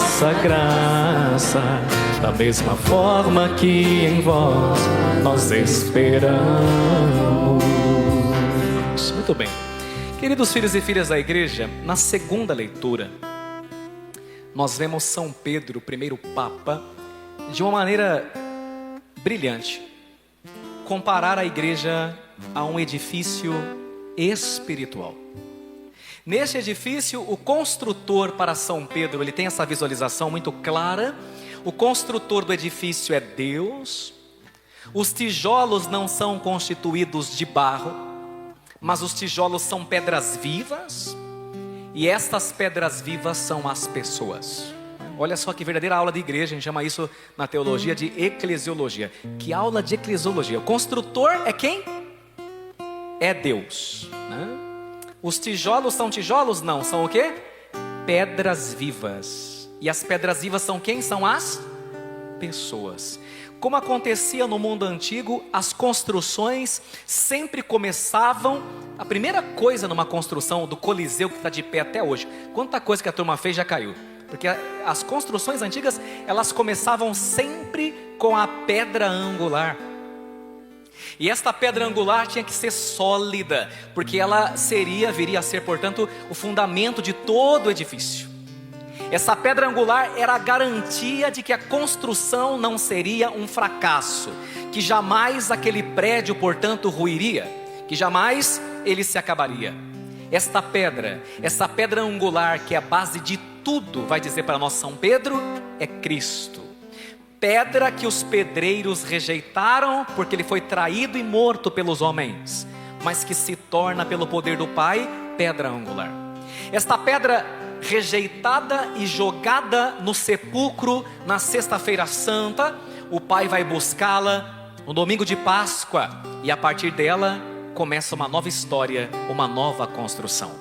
vossa graça, da mesma forma que em vós nós esperamos. Muito bem. Queridos filhos e filhas da igreja, na segunda leitura, nós vemos São Pedro, o primeiro Papa, de uma maneira brilhante, comparar a igreja a um edifício espiritual. Neste edifício, o construtor para São Pedro, ele tem essa visualização muito clara. O construtor do edifício é Deus. Os tijolos não são constituídos de barro, mas os tijolos são pedras vivas, e estas pedras vivas são as pessoas. Olha só que verdadeira aula de igreja, a gente chama isso na teologia de eclesiologia. Que aula de eclesiologia? O construtor é quem? É Deus, né? Os tijolos são tijolos? Não, são o quê? Pedras vivas. E as pedras vivas são quem? São as pessoas. Como acontecia no mundo antigo, as construções sempre começavam. A primeira coisa numa construção do Coliseu, que está de pé até hoje, quanta coisa que a turma fez já caiu, porque as construções antigas, elas começavam sempre com a pedra angular. E esta pedra angular tinha que ser sólida, porque ela viria a ser, portanto, o fundamento de todo o edifício. Essa pedra angular era a garantia de que a construção não seria um fracasso, que jamais aquele prédio, portanto, ruiria, que jamais ele se acabaria. Essa pedra angular, que é a base de tudo, vai dizer para nós São Pedro, é Cristo. Pedra que os pedreiros rejeitaram, porque ele foi traído e morto pelos homens, mas que se torna pelo poder do Pai, pedra angular. Esta pedra rejeitada e jogada no sepulcro na sexta-feira santa, o Pai vai buscá-la no domingo de Páscoa, e a partir dela começa uma nova história, uma nova construção.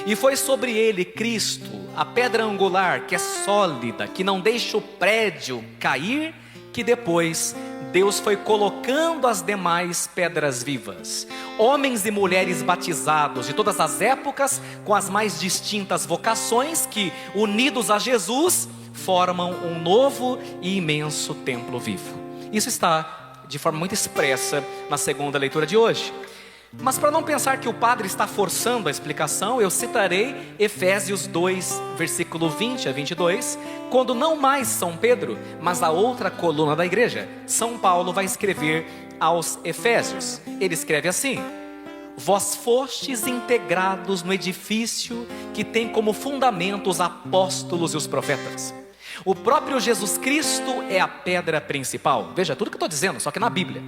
E foi sobre ele, Cristo, a pedra angular que é sólida, que não deixa o prédio cair, que depois Deus foi colocando as demais pedras vivas. Homens e mulheres batizados de todas as épocas, com as mais distintas vocações, que, unidos a Jesus, formam um novo e imenso templo vivo. Isso está de forma muito expressa na segunda leitura de hoje. Mas para não pensar que o padre está forçando a explicação, eu citarei Efésios 2, versículo 20 a 22, quando não mais São Pedro, mas a outra coluna da igreja, São Paulo vai escrever aos Efésios. Ele escreve assim: vós fostes integrados no edifício que tem como fundamento os apóstolos e os profetas. O próprio Jesus Cristo é a pedra principal. Veja, tudo que eu estou dizendo, só que na Bíblia.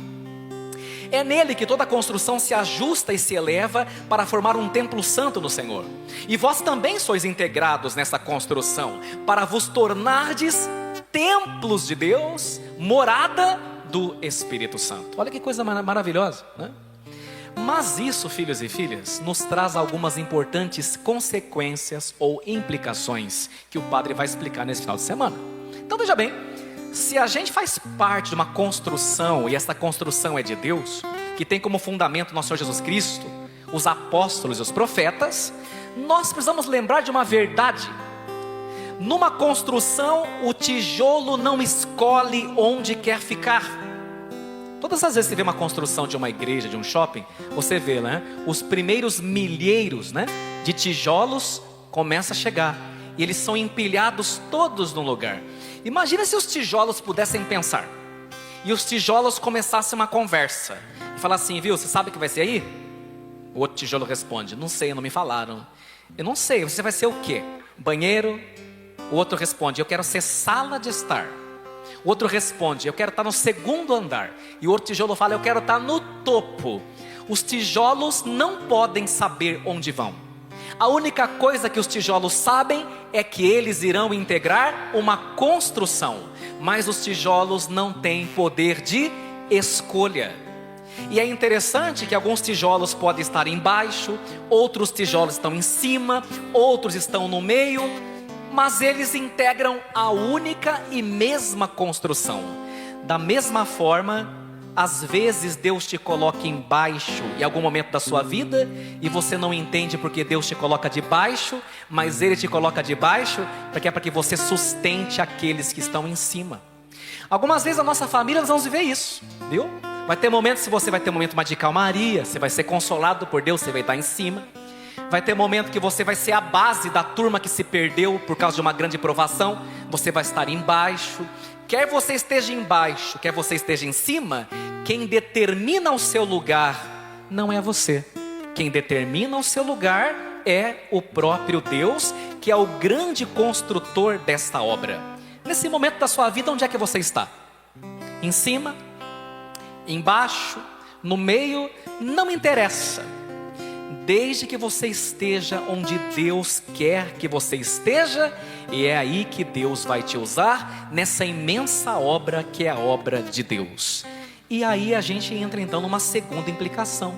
É nele que toda a construção se ajusta e se eleva para formar um templo santo no Senhor. E vós também sois integrados nessa construção, para vos tornardes templos de Deus, morada do Espírito Santo. Olha que coisa maravilhosa, né? Mas isso, filhos e filhas, nos traz algumas importantes consequências ou implicações que o padre vai explicar nesse final de semana. Então veja bem, se a gente faz parte de uma construção, e essa construção é de Deus, que tem como fundamento nosso Senhor Jesus Cristo, os apóstolos e os profetas, nós precisamos lembrar de uma verdade. Numa construção, o tijolo não escolhe onde quer ficar. Todas as vezes que você vê uma construção de uma igreja, de um shopping, você vê, né, os primeiros milheiros, né, de tijolos começam a chegar, e eles são empilhados todos num lugar. Imagina se os tijolos pudessem pensar, e os tijolos começassem uma conversa, e falar assim: viu, você sabe o que vai ser aí? O outro tijolo responde: não sei, não me falaram. Eu não sei, você vai ser o quê? Banheiro? O outro responde: eu quero ser sala de estar. O outro responde: eu quero estar no segundo andar. E o outro tijolo fala: eu quero estar no topo. Os tijolos não podem saber onde vão. A única coisa que os tijolos sabem é que eles irão integrar uma construção, mas os tijolos não têm poder de escolha. E é interessante que alguns tijolos podem estar embaixo, outros tijolos estão em cima, outros estão no meio, mas eles integram a única e mesma construção. Da mesma forma, às vezes Deus te coloca embaixo em algum momento da sua vida e você não entende porque Deus te coloca debaixo, mas Ele te coloca debaixo porque é para que você sustente aqueles que estão em cima. Algumas vezes a nossa família nós vamos viver isso, viu? Vai ter momentos que você vai ter um momento mais de calmaria, você vai ser consolado por Deus, você vai estar em cima. Vai ter momento que você vai ser a base da turma que se perdeu por causa de uma grande provação, você vai estar embaixo. Quer você esteja embaixo, quer você esteja em cima, quem determina o seu lugar não é você. Quem determina o seu lugar é o próprio Deus, que é o grande construtor desta obra. Nesse momento da sua vida, onde é que você está? Em cima? Embaixo? No meio? Não interessa. Desde que você esteja onde Deus quer que você esteja, e é aí que Deus vai te usar, nessa imensa obra que é a obra de Deus. E aí a gente entra então numa segunda implicação.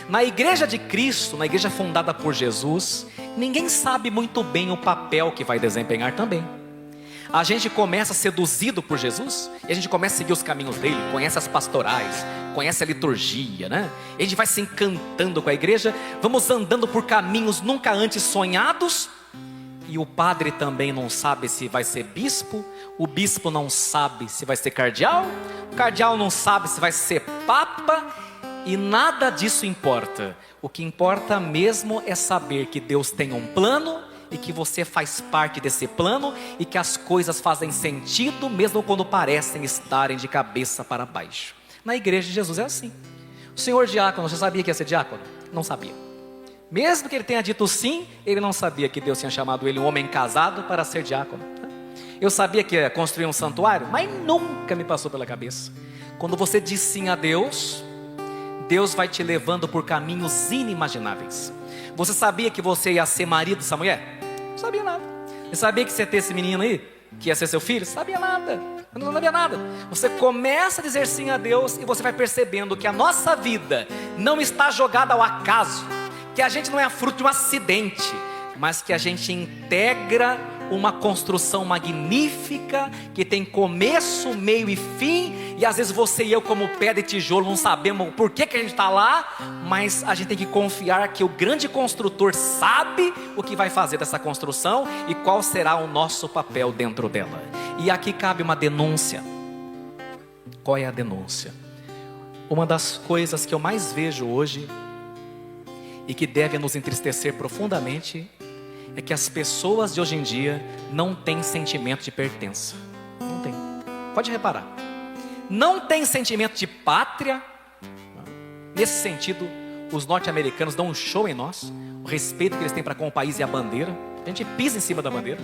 Na igreja de Cristo, na igreja fundada por Jesus, ninguém sabe muito bem o papel que vai desempenhar também. A gente começa seduzido por Jesus, e a gente começa a seguir os caminhos dele, conhece as pastorais, conhece a liturgia, né? E a gente vai se encantando com a igreja, vamos andando por caminhos nunca antes sonhados, e o padre também não sabe se vai ser bispo, o bispo não sabe se vai ser cardeal, o cardeal não sabe se vai ser papa, e nada disso importa. O que importa mesmo é saber que Deus tem um plano, e que você faz parte desse plano, e que as coisas fazem sentido, mesmo quando parecem estarem de cabeça para baixo. Na igreja de Jesus é assim. O senhor diácono, você sabia que ia ser diácono? Não sabia. Mesmo que ele tenha dito sim, ele não sabia que Deus tinha chamado ele um homem casado para ser diácono. Eu sabia que ia construir um santuário, mas nunca me passou pela cabeça. Quando você diz sim a Deus, Deus vai te levando por caminhos inimagináveis. Você sabia que você ia ser marido dessa mulher? Não sabia nada. Você sabia que você ia ter esse menino aí, que ia ser seu filho? Sabia nada. Eu não sabia nada. Você começa a dizer sim a Deus, e você vai percebendo que a nossa vida não está jogada ao acaso, que a gente não é fruto de um acidente, mas que a gente integra uma construção magnífica, que tem começo, meio e fim, e às vezes você e eu como pedra e tijolo não sabemos por que a gente está lá, mas a gente tem que confiar que o grande construtor sabe o que vai fazer dessa construção, e qual será o nosso papel dentro dela. E aqui cabe uma denúncia. Qual é a denúncia? Uma das coisas que eu mais vejo hoje, e que deve nos entristecer profundamente, é que as pessoas de hoje em dia não têm sentimento de pertença. Não tem. Pode reparar. Não tem sentimento de pátria. Nesse sentido, os norte-americanos dão um show em nós. O respeito que eles têm para com o país e a bandeira. A gente pisa em cima da bandeira.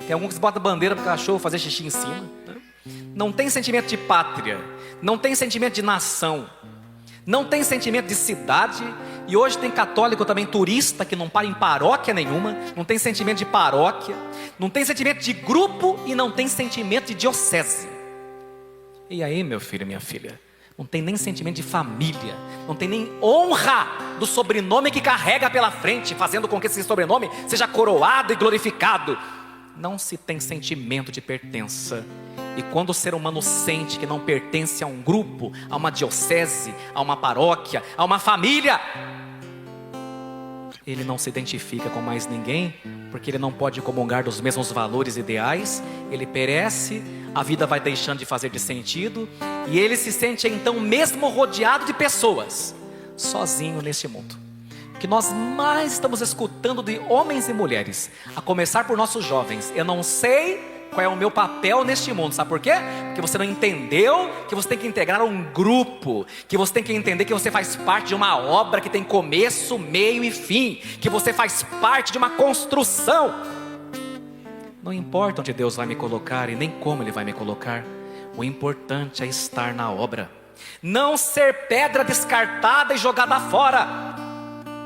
Tem alguns que botam a bandeira para o cachorro fazer xixi em cima, né? Não tem sentimento de pátria. Não tem sentimento de nação. Não tem sentimento de cidade. E hoje tem católico também turista que não para em paróquia nenhuma. Não tem sentimento de paróquia. Não tem sentimento de grupo. E não tem sentimento de diocese. E aí, meu filho e minha filha, não tem nem sentimento de família. Não tem nem honra do sobrenome que carrega pela frente, fazendo com que esse sobrenome seja coroado e glorificado. Não se tem sentimento de pertença. E quando o ser humano sente que não pertence a um grupo, a uma diocese, a uma paróquia, a uma família, ele não se identifica com mais ninguém, porque ele não pode comungar dos mesmos valores e ideais, ele perece, a vida vai deixando de fazer de sentido, e ele se sente então mesmo rodeado de pessoas, sozinho neste mundo. O que nós mais estamos escutando de homens e mulheres, a começar por nossos jovens: eu não sei qual é o meu papel neste mundo. Sabe por quê? Porque você não entendeu que você tem que integrar um grupo, que você tem que entender que você faz parte de uma obra que tem começo, meio e fim, que você faz parte de uma construção. Não importa onde Deus vai me colocar e nem como Ele vai me colocar, o importante é estar na obra, não ser pedra descartada e jogada fora.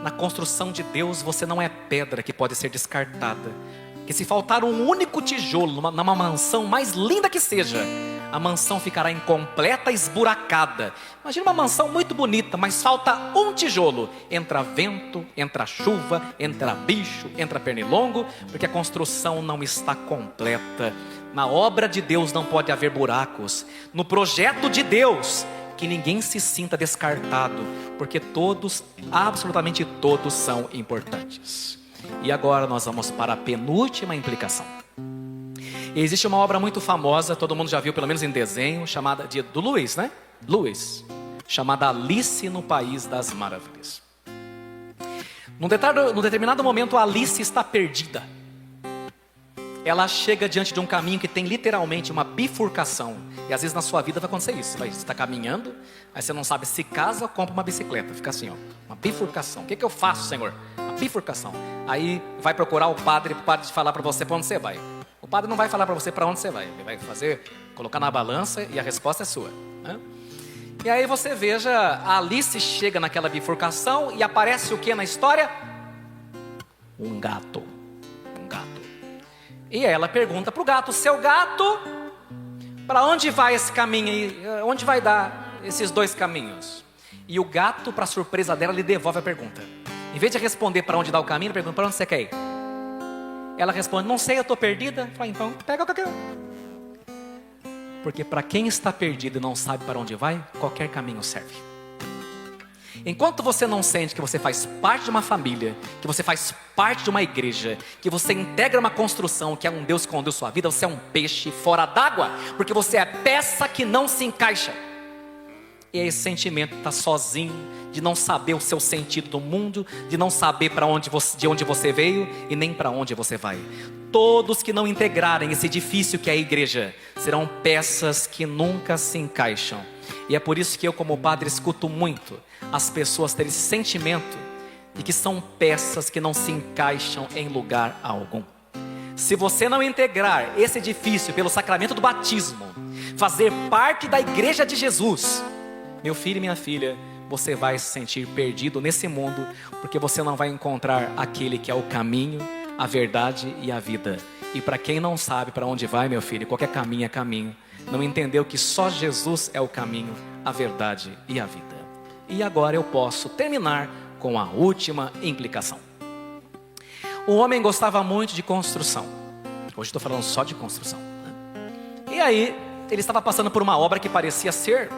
Na construção de Deus você não é pedra que pode ser descartada. que se faltar um único tijolo numa mansão, mais linda que seja, a mansão ficará incompleta, esburacada. Imagina uma mansão muito bonita, mas falta um tijolo. Entra vento, entra chuva, entra bicho, entra pernilongo, porque a construção não está completa. Na obra de Deus não pode haver buracos. No projeto de Deus, que ninguém se sinta descartado, porque todos, absolutamente todos, são importantes. E agora nós vamos para a penúltima implicação. Existe uma obra muito famosa, todo mundo já viu, pelo menos em desenho, chamada do Lewis, né? Lewis, chamada Alice no País das Maravilhas. Num determinado momento, a Alice está perdida. Ela chega diante de um caminho que tem literalmente uma bifurcação. E às vezes na sua vida vai acontecer isso. Você está caminhando, aí você não sabe se casa ou compra uma bicicleta. Fica assim, ó, uma bifurcação. O que eu faço, Senhor? Uma bifurcação. Aí vai procurar o padre falar para você para onde você vai. O padre não vai falar para você para onde você vai. Ele vai colocar na balança e a resposta é sua, né? E aí você veja, a Alice chega naquela bifurcação e aparece o que na história? Um gato. E ela pergunta para o gato: seu gato, para onde vai esse caminho aí? Onde vai dar esses dois caminhos? E o gato, para surpresa dela, lhe devolve a pergunta. Em vez de responder para onde dá o caminho, ele pergunta: para onde você quer ir? Ela responde: não sei, eu estou perdida. Fala: então pega qualquer um. Porque para quem está perdido e não sabe para onde vai, qualquer caminho serve. Enquanto você não sente que você faz parte de uma família, que você faz parte de uma igreja, que você integra uma construção, que é um Deus que conduziu sua vida, você é um peixe fora d'água, porque você é peça que não se encaixa. E esse sentimento está sozinho, de não saber o seu sentido do mundo, de não saber de onde você veio e nem para onde você vai. Todos que não integrarem esse edifício que é a igreja, serão peças que nunca se encaixam. E é por isso que eu, como padre, escuto muito as pessoas terem esse sentimento de que são peças que não se encaixam em lugar algum. Se você não integrar esse edifício pelo sacramento do batismo, fazer parte da igreja de Jesus, meu filho e minha filha, você vai se sentir perdido nesse mundo, porque você não vai encontrar aquele que é o caminho, a verdade e a vida. E para quem não sabe para onde vai, meu filho, qualquer caminho é caminho. Não entendeu que só Jesus é o caminho, a verdade e a vida. E agora eu posso terminar com a última implicação. O homem gostava muito de construção. Hoje estou falando só de construção, né? E aí, ele estava passando por uma obra que parecia ser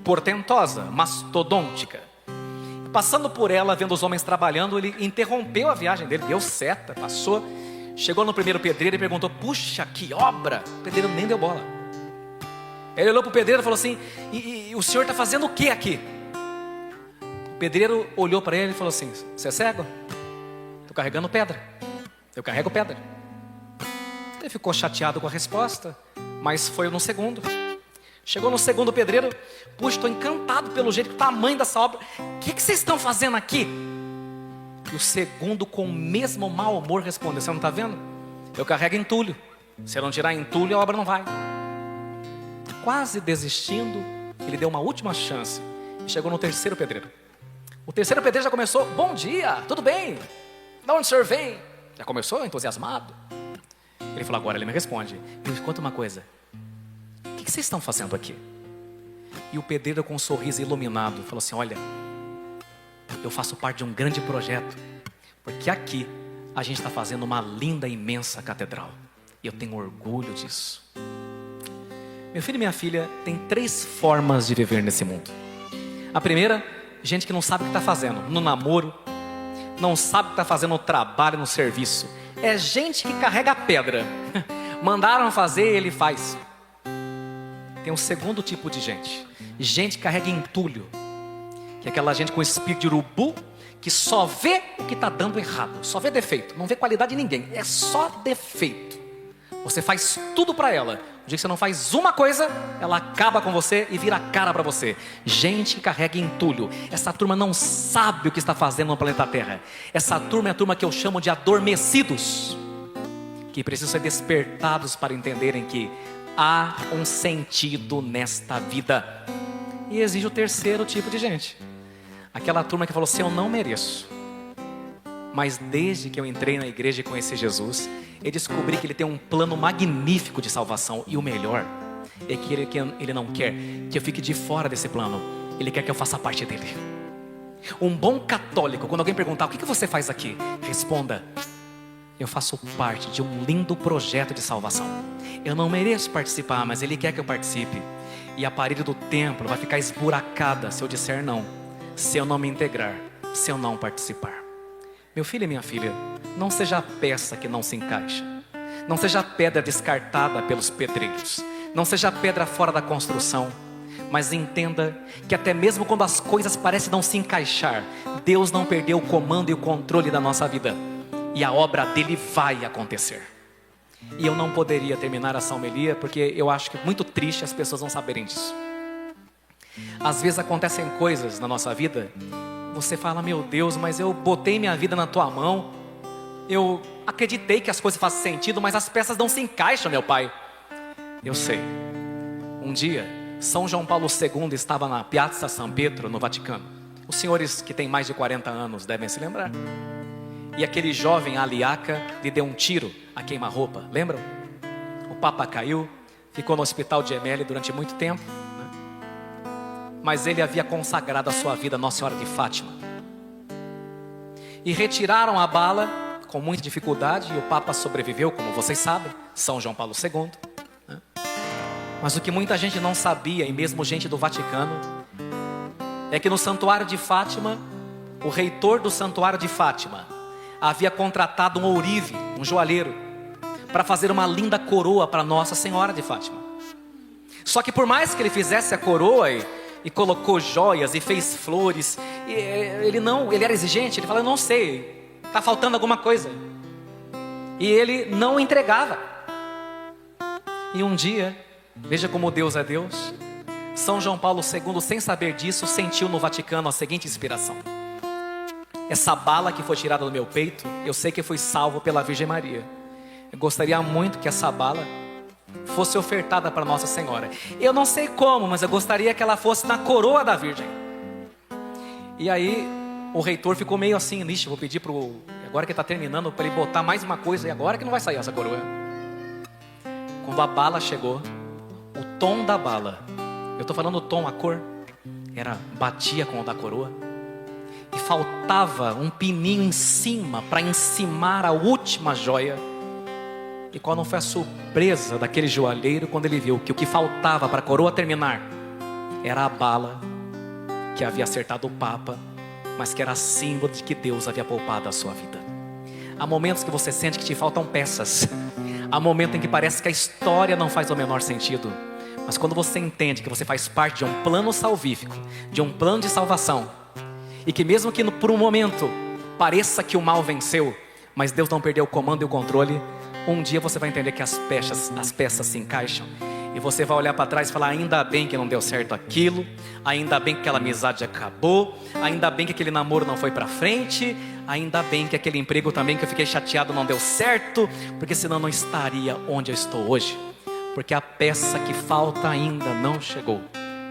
portentosa, mastodôntica. Passando por ela, vendo os homens trabalhando, ele interrompeu a viagem dele, deu seta, passou, chegou no primeiro pedreiro e perguntou: puxa, que obra! O pedreiro nem deu bola. Ele olhou para o pedreiro e falou assim: e o senhor está fazendo o que aqui? O pedreiro olhou para ele e falou assim: você é cego? Estou carregando pedra. Eu carrego pedra. Ele ficou chateado com a resposta, mas foi no segundo. Chegou no segundo pedreiro: puxa, estou encantado pelo jeito, que tamanho dessa obra. O que vocês estão fazendo aqui? E o segundo, com o mesmo mau humor, respondeu: você não está vendo? Eu carrego entulho. Se eu não tirar entulho, a obra não vai. Quase desistindo, ele deu uma última chance e chegou no terceiro pedreiro. O terceiro pedreiro já começou: bom dia, tudo bem? De onde o senhor vem? Já começou entusiasmado. Ele falou: agora ele me responde: me conta uma coisa, o que vocês estão fazendo aqui? E o pedreiro, com um sorriso iluminado, falou assim: olha, eu faço parte de um grande projeto, porque aqui a gente está fazendo uma linda, imensa catedral, e eu tenho orgulho disso. Meu filho e minha filha, tem 3 formas de viver nesse mundo. A primeira, gente que não sabe o que está fazendo no namoro, não sabe o que está fazendo no trabalho, no serviço. É gente que carrega pedra. Mandaram fazer, ele faz. Tem um segundo tipo de gente. Gente que carrega entulho, que é aquela gente com espírito de urubu, que só vê o que está dando errado, só vê defeito, não vê qualidade em ninguém, é só defeito. Você faz tudo para ela. O dia que você não faz uma coisa, ela acaba com você e vira a cara para você. Gente que carrega entulho. Essa turma não sabe o que está fazendo no planeta Terra. Essa turma é a turma que eu chamo de adormecidos, que precisam ser despertados para entenderem que há um sentido nesta vida. E exige o terceiro tipo de gente. Aquela turma que falou assim: eu não mereço, Mas desde que eu entrei na igreja e conheci Jesus, eu descobri que Ele tem um plano magnífico de salvação. E o melhor é que Ele não quer que eu fique de fora desse plano. Ele quer que eu faça parte dele. Um bom católico, quando alguém perguntar: o que você faz aqui? Responda: eu faço parte de um lindo projeto de salvação. Eu não mereço participar, mas Ele quer que eu participe. E a parede do templo vai ficar esburacada se eu disser não, se eu não me integrar, se eu não participar. Meu filho e minha filha, não seja a peça que não se encaixa. Não seja a pedra descartada pelos pedreiros. Não seja a pedra fora da construção. Mas entenda que até mesmo quando as coisas parecem não se encaixar, Deus não perdeu o comando e o controle da nossa vida. E a obra dele vai acontecer. E eu não poderia terminar essa homilia, porque eu acho que é muito triste as pessoas não saberem disso. Às vezes acontecem coisas na nossa vida, você fala: meu Deus, mas eu botei minha vida na tua mão, eu acreditei que as coisas fazem sentido, mas as peças não se encaixam, meu pai. Eu sei. Um dia, São João Paulo II estava na Piazza San Pietro, no Vaticano. Os senhores que têm mais de 40 anos devem se lembrar. E aquele jovem Aliaca lhe deu um tiro a queima-roupa, lembram? O Papa caiu, ficou no hospital de Gemelli durante muito tempo, né? Mas ele havia consagrado a sua vida a Nossa Senhora de Fátima. E retiraram a bala com muita dificuldade, e o Papa sobreviveu, como vocês sabem, São João Paulo II, né? Mas o que muita gente não sabia, e mesmo gente do Vaticano, é que no Santuário de Fátima, o reitor do Santuário de Fátima havia contratado um ourive, um joalheiro, para fazer uma linda coroa para Nossa Senhora de Fátima. Só que por mais que ele fizesse a coroa e colocou joias e fez flores, ele era exigente. Ele falou: eu não sei, está faltando alguma coisa. E ele não entregava. E um dia, veja como Deus é Deus, São João Paulo II, sem saber disso, sentiu no Vaticano a seguinte inspiração: essa bala que foi tirada do meu peito, eu sei que foi salvo pela Virgem Maria. Eu gostaria muito que essa bala fosse ofertada para Nossa Senhora. Eu não sei como, mas eu gostaria que ela fosse na coroa da Virgem. E aí o reitor ficou meio assim: vou pedir agora que está terminando, para ele botar mais uma coisa, e agora que não vai sair essa coroa. Quando a bala chegou, o tom da bala, eu estou falando o tom, a cor, batia com o da coroa. E faltava um pininho em cima para encimar a última joia. E qual não foi a surpresa daquele joalheiro quando ele viu que o que faltava para a coroa terminar era a bala que havia acertado o Papa, mas que era símbolo de que Deus havia poupado a sua vida. Há momentos que você sente que te faltam peças. Há momentos em que parece que a história não faz o menor sentido. Mas quando você entende que você faz parte de um plano salvífico, de um plano de salvação, e que mesmo que por um momento pareça que o mal venceu, mas Deus não perdeu o comando e o controle, um dia você vai entender que as peças se encaixam. E você vai olhar para trás e falar: ainda bem que não deu certo aquilo, ainda bem que aquela amizade acabou, ainda bem que aquele namoro não foi para frente, ainda bem que aquele emprego também que eu fiquei chateado não deu certo, porque senão eu não estaria onde eu estou hoje. Porque a peça que falta ainda não chegou.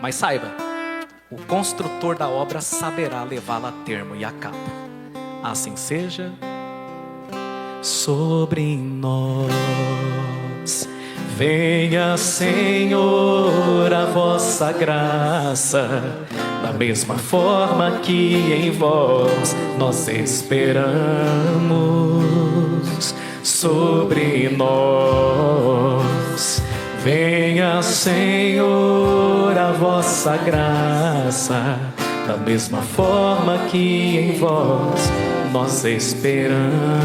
Mas saiba, o construtor da obra saberá levá-la a termo e a cabo. Assim seja sobre nós. Venha, Senhor, a vossa graça, da mesma forma que em vós nós esperamos. Sobre nós. Venha, Senhor, a vossa graça, da mesma forma que em vós nós esperamos.